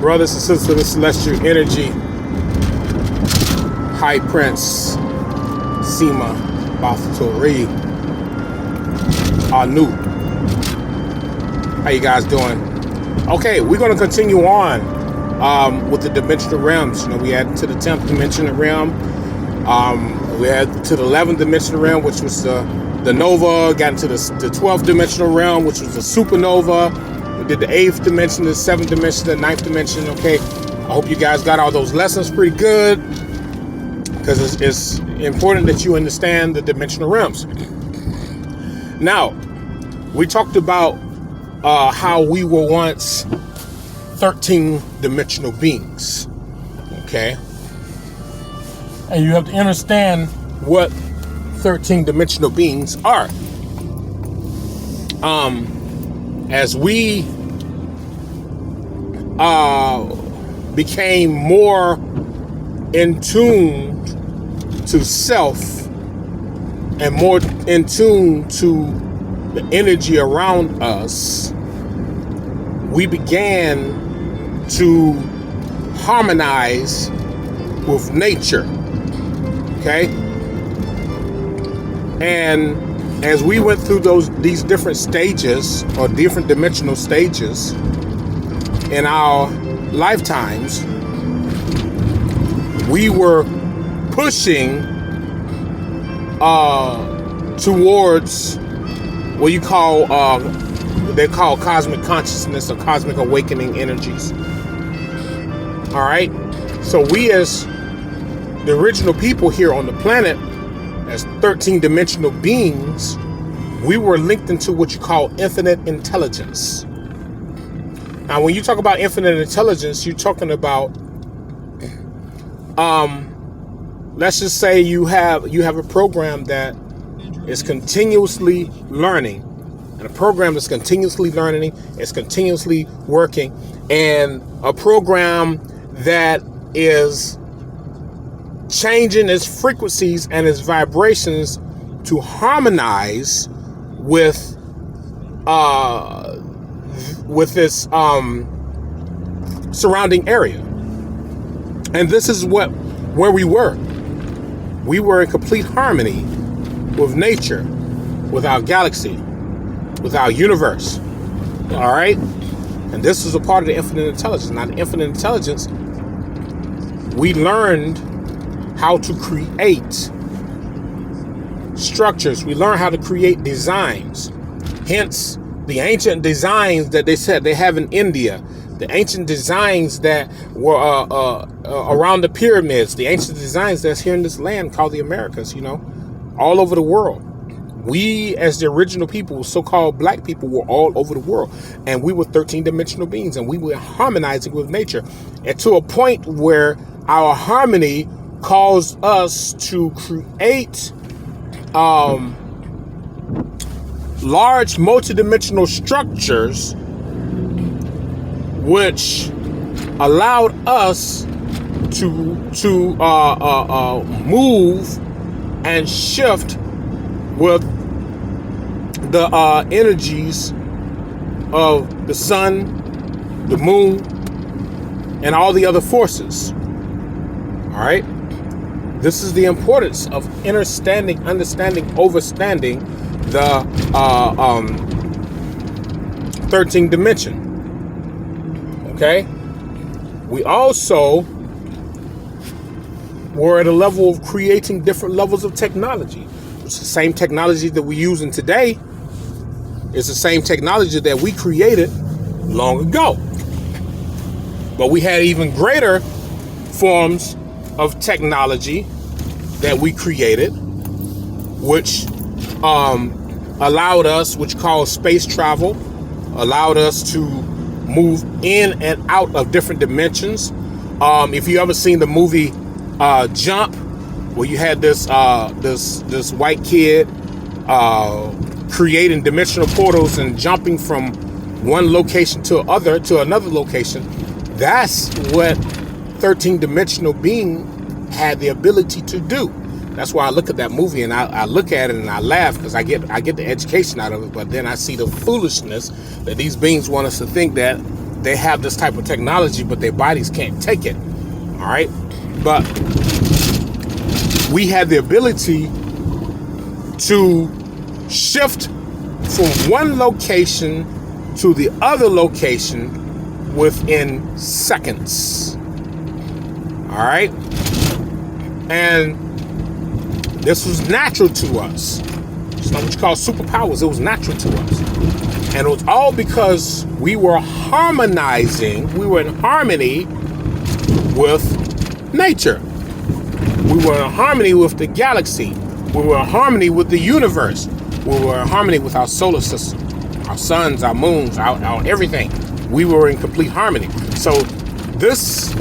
Brothers and sisters of the celestial energy, High Prince Sema Bathory Anu. How you guys doing? Okay, we're going to continue on with the dimensional realms. You know, we had to the 10th dimensional realm. We had to the 11th dimensional realm, which was the nova. Got into the 12th dimensional realm, which was the supernova. We did the 8th dimension, the 7th dimension, the 9th dimension. Okay, I hope you guys got all those lessons pretty good, because it's important that you understand the dimensional realms. Now, we talked about how we were once 13 dimensional beings. Okay, and you have to understand what 13 dimensional beings are. As we became more in tune to self and more in tune to the energy around us, we began to harmonize with nature. Okay? And as we went through these different stages, or different dimensional stages in our lifetimes, we were pushing towards what you call they call cosmic consciousness or cosmic awakening energies. All right, so we as the original people here on the planet, as 13 dimensional beings, we were linked into what you call infinite intelligence. Now, when you talk about infinite intelligence, you're talking about, let's just say you have a program that is continuously learning, and a program that's continuously learning, is continuously working, and a program that is changing its frequencies and its vibrations to harmonize with this surrounding area. And this is where we were. We were in complete harmony with nature, with our galaxy, with our universe. All right? And this is a part of the infinite intelligence. Now, the infinite intelligence, we learned how to create structures. We learned how to create designs. Hence, the ancient designs that they said they have in India, the ancient designs that were around the pyramids, the ancient designs that's here in this land called the Americas, you know, all over the world. We, as the original people, so-called black people, were all over the world. And we were 13 dimensional beings, and we were harmonizing with nature. And to a point where our harmony caused us to create large multidimensional structures, which allowed us to move and shift with the energies of the sun, the moon, and all the other forces. All right. This is the importance of understanding, overstanding the 13th dimension. Okay? We also were at a level of creating different levels of technology. It's the same technology that we're using today. It's the same technology that we created long ago. But we had even greater forms of technology that we created, which allowed us, which called space travel, allowed us to move in and out of different dimensions. If you ever seen the movie Jump, where you had this white kid creating dimensional portals and jumping from one location to another location, that's what 13 dimensional being had the ability to do. That's why I look at that movie and I look at it and I laugh, because I get the education out of it, but then I see the foolishness that these beings want us to think that they have this type of technology, but their bodies can't take it. All right. But we had the ability to shift from one location to the other location within seconds. All right. And this was natural to us. It's not what you call superpowers. It was natural to us. And it was all because we were harmonizing. We were in harmony with nature. We were in harmony with the galaxy. We were in harmony with the universe. We were in harmony with our solar system, our suns, our moons, our everything. We were in complete harmony. So this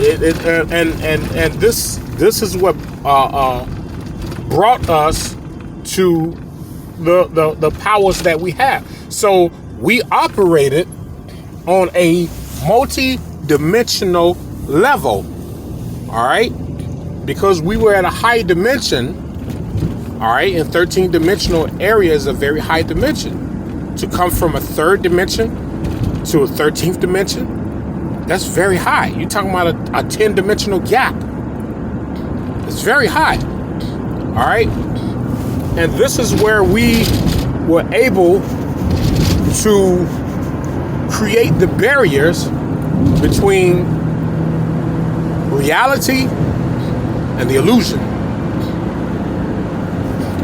this is what brought us to the powers that we have. So we operated on a multi-dimensional level. All right, because we were at a high dimension. All right, and 13-dimensional area is a very high dimension. To come from a third dimension to a 13th dimension, that's very high. You're talking about a 10-dimensional gap. It's very high. All right, and this is where we were able to create the barriers between reality and the illusion.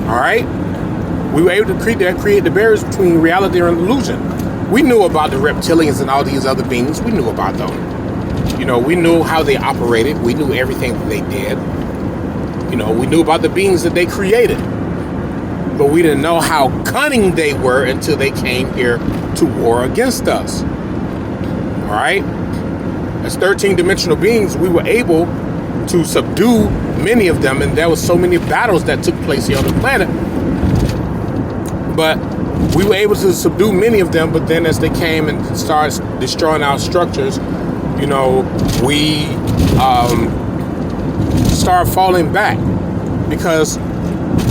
All right, we were able to create the barriers between reality and illusion. We knew about the reptilians and all these other beings. We knew about them. You know, we knew how they operated. We knew everything that they did. You know, we knew about the beings that they created. But we didn't know how cunning they were until they came here to war against us. All right, as 13-dimensional beings, we were able to subdue many of them, and there was so many battles that took place here on the planet. But we were able to subdue many of them, but then as they came and started destroying our structures, you know, we started falling back because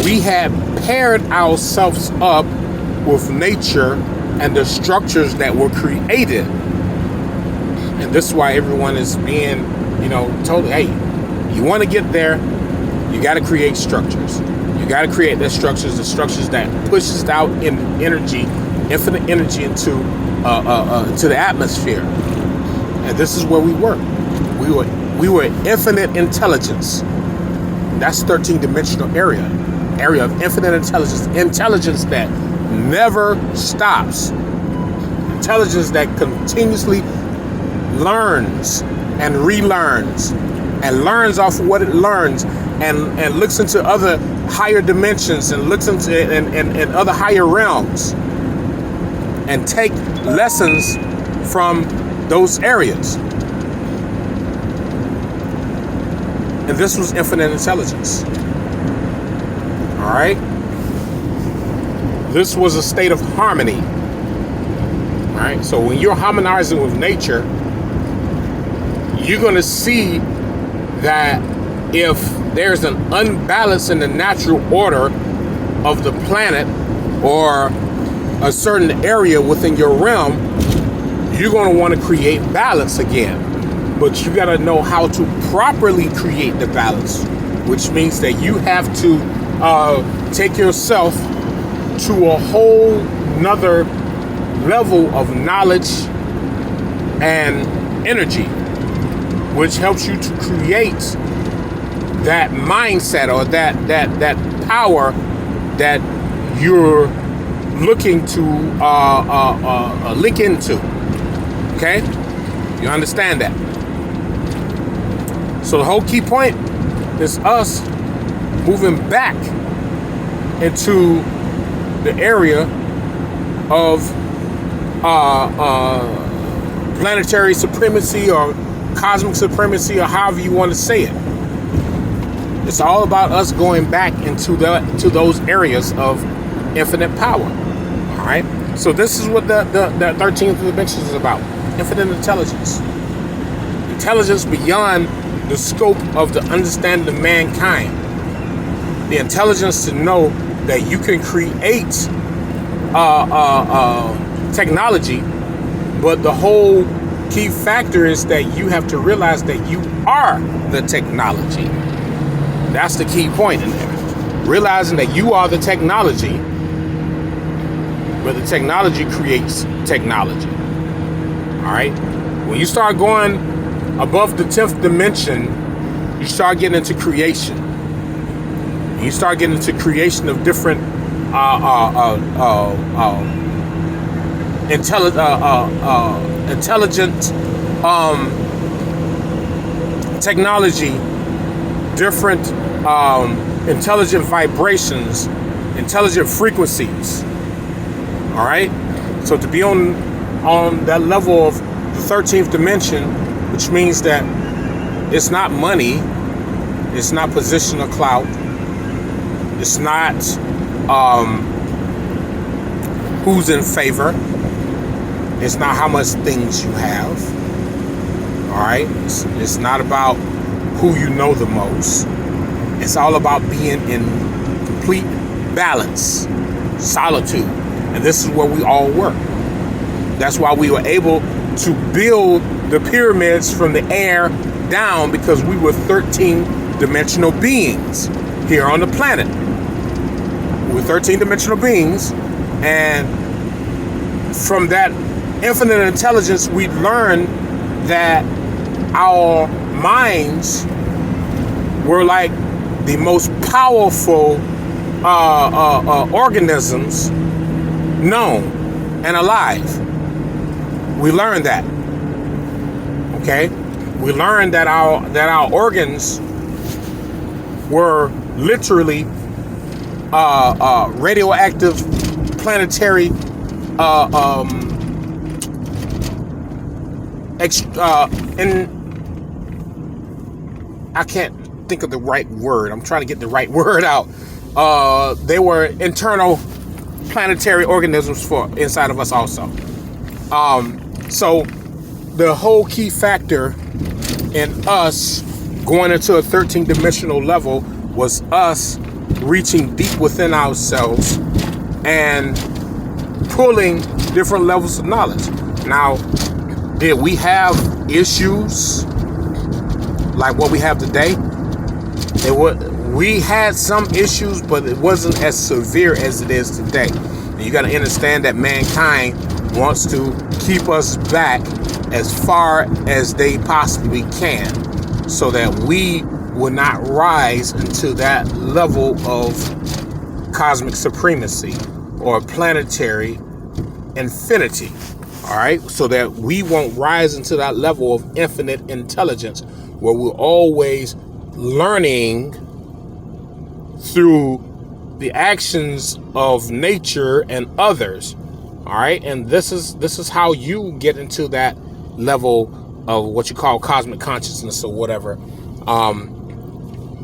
we had paired ourselves up with nature and the structures that were created. And this is why everyone is being, you know, told, hey, you want to get there, you got to create structures. You got to create the structures that pushes out in energy, infinite energy into the atmosphere. And this is where we were. We were infinite intelligence. That's 13-dimensional area of infinite intelligence that never stops, intelligence that continuously learns and relearns and learns off what it learns and looks into other higher dimensions and looks into and other higher realms and take lessons from those areas. And this was infinite intelligence. All right? This was a state of harmony. All right? So when you're harmonizing with nature, you're going to see that if there's an unbalance in the natural order of the planet or a certain area within your realm, you're going to want to create balance again. But you got to know how to properly create the balance, which means that you have to take yourself to a whole nother level of knowledge and energy, which helps you to create that mindset or that power that you're looking to link into. Okay, you understand that? So the whole key point is us moving back into the area of planetary supremacy or cosmic supremacy, or however you want to say it. It's all about us going back into those areas of infinite power. All right. So this is what the 13th dimension is about: infinite intelligence, intelligence beyond the scope of the understanding of mankind. The intelligence to know that you can create technology, but the whole key factor is that you have to realize that you are the technology. That's the key point in there. Realizing that you are the technology, but the technology creates technology. All right? When you start going above the 10th dimension, you start getting into creation. You start getting into creation of different intelligent technology, different intelligent vibrations, intelligent frequencies. All right? So to be on that level of the 13th dimension, which means that it's not money, it's not position or clout, it's not who's in favor, it's not how much things you have. All right? It's not about who you know the most. It's all about being in complete balance, solitude. And this is where we all work. That's why we were able to build the pyramids from the air down, because we were 13-dimensional beings here on the planet. We were 13-dimensional beings, and from that infinite intelligence, we learned that our minds were like the most powerful organisms known and alive. We learned that. Okay? We learned that our organs were literally radioactive planetary I can't think of the right word. I'm trying to get the right word out. They were internal planetary organisms for inside of us also. So the whole key factor in us going into a 13-dimensional level was us reaching deep within ourselves and pulling different levels of knowledge. Now, did we have issues like what we have today? We had some issues, but it wasn't as severe as it is today. And you got to understand that mankind wants to keep us back as far as they possibly can, so that we will not rise into that level of cosmic supremacy or planetary infinity. All right, so that we won't rise into that level of infinite intelligence, where we're always learning through the actions of nature and others. All right, and this is how you get into that level of what you call cosmic consciousness or whatever.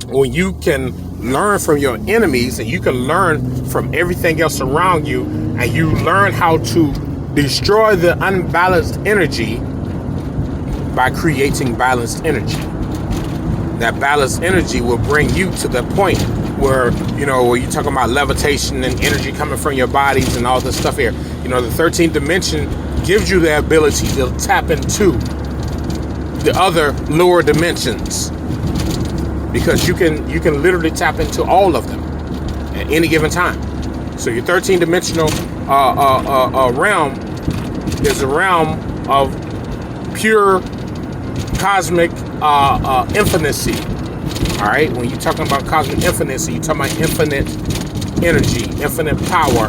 When you can learn from your enemies, and you can learn from everything else around you, and you learn how to destroy the unbalanced energy by creating balanced energy. That balanced energy will bring you to the point where, where you're talking about levitation and energy coming from your bodies and all this stuff here. The 13th dimension gives you the ability to tap into the other lower dimensions, because you can literally tap into all of them at any given time. So your 13-dimensional realm is a realm of pure cosmic infinity. All right, when you're talking about cosmic infinity, you're talking about infinite energy, infinite power,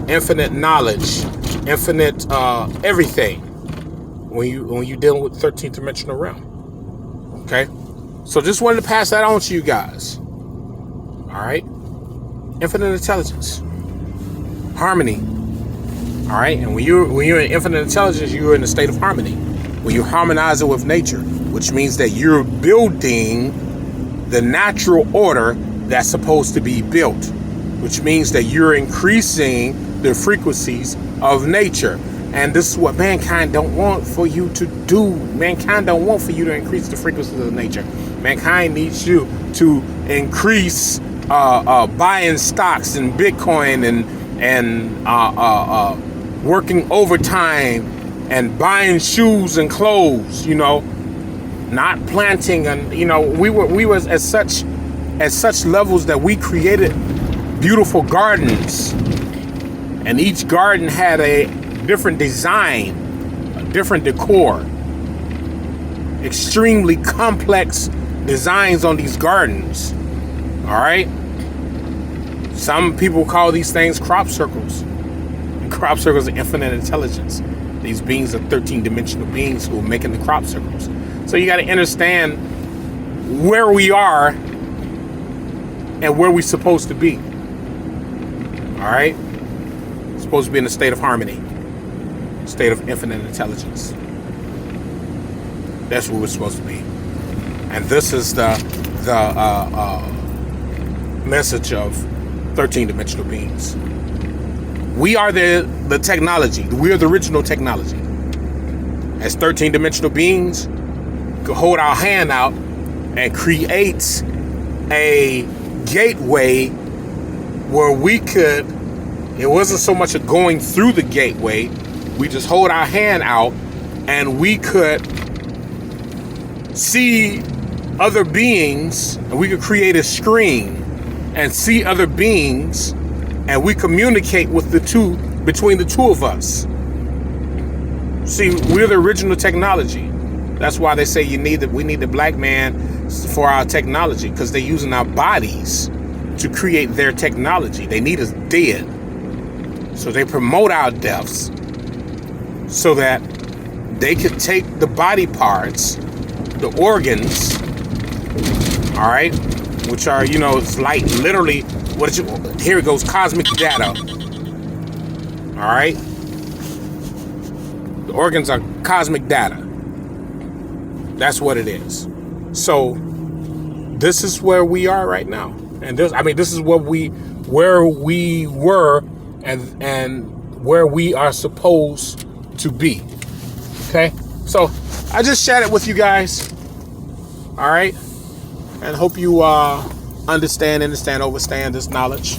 infinite knowledge, infinite everything. When you're dealing with 13th dimensional realm. Okay, so just wanted to pass that on to you guys. All right, infinite intelligence, harmony. All right, and when you're in infinite intelligence, you're in a state of harmony. When you harmonize it with nature, which means that you're building the natural order that's supposed to be built, which means that you're increasing the frequencies of nature. And this is what mankind don't want for you to do. Mankind don't want for you to increase the frequencies of nature. Mankind needs you to increase buying stocks and Bitcoin and working overtime and buying shoes and clothes, not planting, and we was at such levels that we created beautiful gardens, and each garden had a different design, a different decor, extremely complex designs on these gardens. All right, some people call these things crop circles. And crop circles are infinite intelligence. These beings are 13-dimensional beings who are making the crop circles. So you got to understand where we are and where we're supposed to be. All right? We're supposed to be in a state of harmony, state of infinite intelligence. That's where we're supposed to be. And this is the message of 13-dimensional beings. We are the technology. We are the original technology. As 13-dimensional beings, we can hold our hand out and create a gateway where we could, it wasn't so much of going through the gateway, we just hold our hand out and we could see other beings, and we could create a screen and see other beings, and we communicate with between the two of us. See, we're the original technology. That's why they say we need the black man for our technology, because they're using our bodies to create their technology. They need us dead. So they promote our deaths so that they could take the body parts, the organs, all right, which are, it's like literally, here it goes, cosmic data. All right. The organs are cosmic data. That's what it is. So this is where we are right now. And this is where we were and where we are supposed to be. Okay. So I just shared it with you guys. All right. And hope you understand, overstand this knowledge.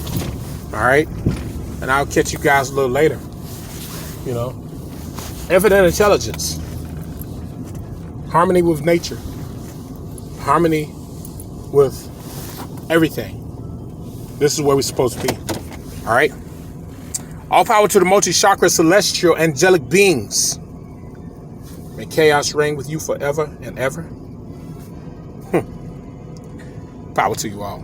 All right. And I'll catch you guys a little later. Infinite intelligence. Harmony with nature. Harmony with everything. This is where we're supposed to be. All right. All power to the multi-chakra celestial angelic beings. May chaos reign with you forever and ever. Power to you all.